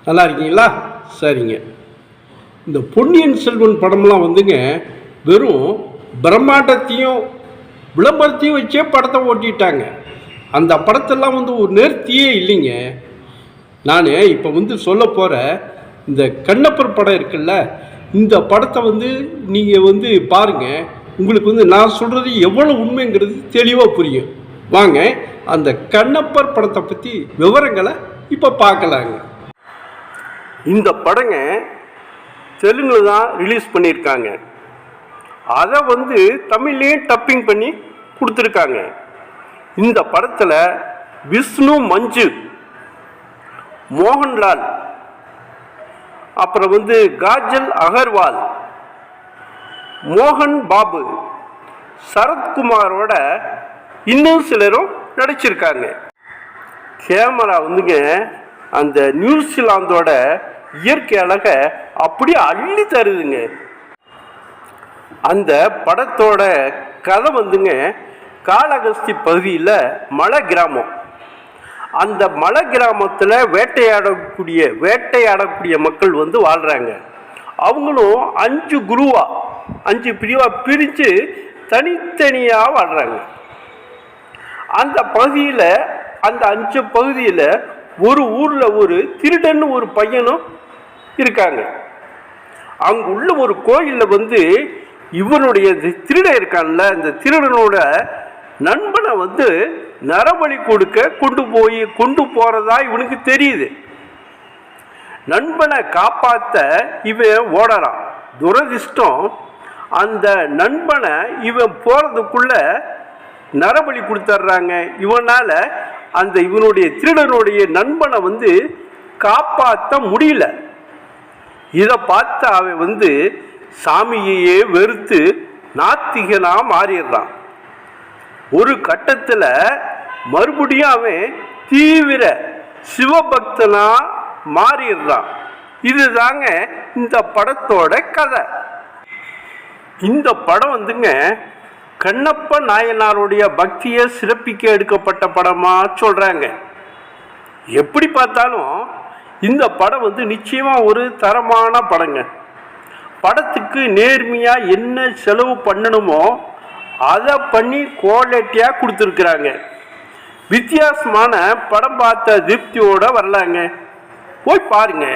நல்லா இருக்கீங்களா? சரிங்க. இந்த பொன்னியின் செல்வன் படம்லாம் வந்துங்க வெறும் பிரம்மாண்டத்தையும் விளம்பரத்தையும் வச்சே படத்தை ஓட்டிட்டாங்க. அந்த படத்தெல்லாம் வந்து ஒரு நேர்த்தியே இல்லைங்க. நான் இப்போ வந்து சொல்ல போகிற இந்த கண்ணப்பர் படம் இருக்குல்ல, இந்த படத்தை வந்து நீங்கள் வந்து பாருங்கள். உங்களுக்கு வந்து நான் சொல்கிறது எவ்வளோ உண்மைங்கிறது தெளிவாக புரியும். வாங்க அந்த கண்ணப்பர் படத்தை பற்றி விவரங்களை இப்போ பார்க்கலாங்க. இந்த படங்க தெலுங்கில் தான் ரிலீஸ் பண்ணியிருக்காங்க. அதை வந்து தமிழ்லேயும் டப்பிங் பண்ணி கொடுத்துருக்காங்க. இந்த படத்தில் விஷ்ணு, மஞ்சு, மோகன்லால், அப்புறம் வந்து காஜல் அகர்வால், மோகன் பாபு, சரத்குமாரோட இன்னும் சிலரும் நடிச்சிருக்காங்க. கேமரா வந்துங்க அந்த நியூசிலாந்தோட இயற்கை அழக அப்படியே அள்ளி தருதுங்க. அந்த படத்தோட கதை வந்துங்க காளகஸ்தி பகுதியில் மலை கிராமம். அந்த மலை கிராமத்தில் வேட்டையாடக்கூடிய மக்கள் வந்து வாழ்கிறாங்க. அவங்களும் 5 குருவா 5 பிரிவாக பிரித்து தனித்தனியாக வாழ்கிறாங்க. அந்த பகுதியில் அந்த 5 பகுதியில் ஒரு ஊரில் ஒரு திருடன் ஒரு பையனும் இருக்காங்க. அங்குள்ள ஒரு கோயிலில் வந்து இவனுடைய திருடன் இருக்கான்ல, இந்த திருடனோட நண்பனை வந்து நரபலி கொடுக்க கொண்டு போகிறதா இவனுக்கு தெரியுது. நண்பனை காப்பாற்ற இவன் ஓடறான். துரதிர்ஷ்டம், அந்த நண்பனை இவன் போகிறதுக்குள்ள நரபலி கொடுத்துட்றாங்க. இவனால் அந்த இவனுடைய திருடனுடைய நண்பனை வந்து காப்பாற்ற முடியல. இதை பார்த்து அவன் வந்து சாமியையே வெறுத்து நாத்திகனாக மாறிடுறான். ஒரு கட்டத்தில் மறுபடியும் அவன் தீவிர சிவபக்தனா மாறிடுறான். இதுதாங்க இந்த படத்தோட கதை. இந்த படம் வந்துங்க கண்ணப்ப நாயனாருடைய பக்தியை சிறப்பிக்க எடுக்கப்பட்ட படமாக சொல்கிறாங்க. எப்படி பார்த்தாலும் இந்த படம் வந்து நிச்சயமாக ஒரு தரமான படங்க. படத்துக்கு நேர்மையாக என்ன செலவு பண்ணணுமோ அதை பண்ணி குவாலிட்டியாக கொடுத்துருக்குறாங்க. வித்தியாசமான படம் பார்த்த திருப்தியோடு வரலாங்க. போய் பாருங்க.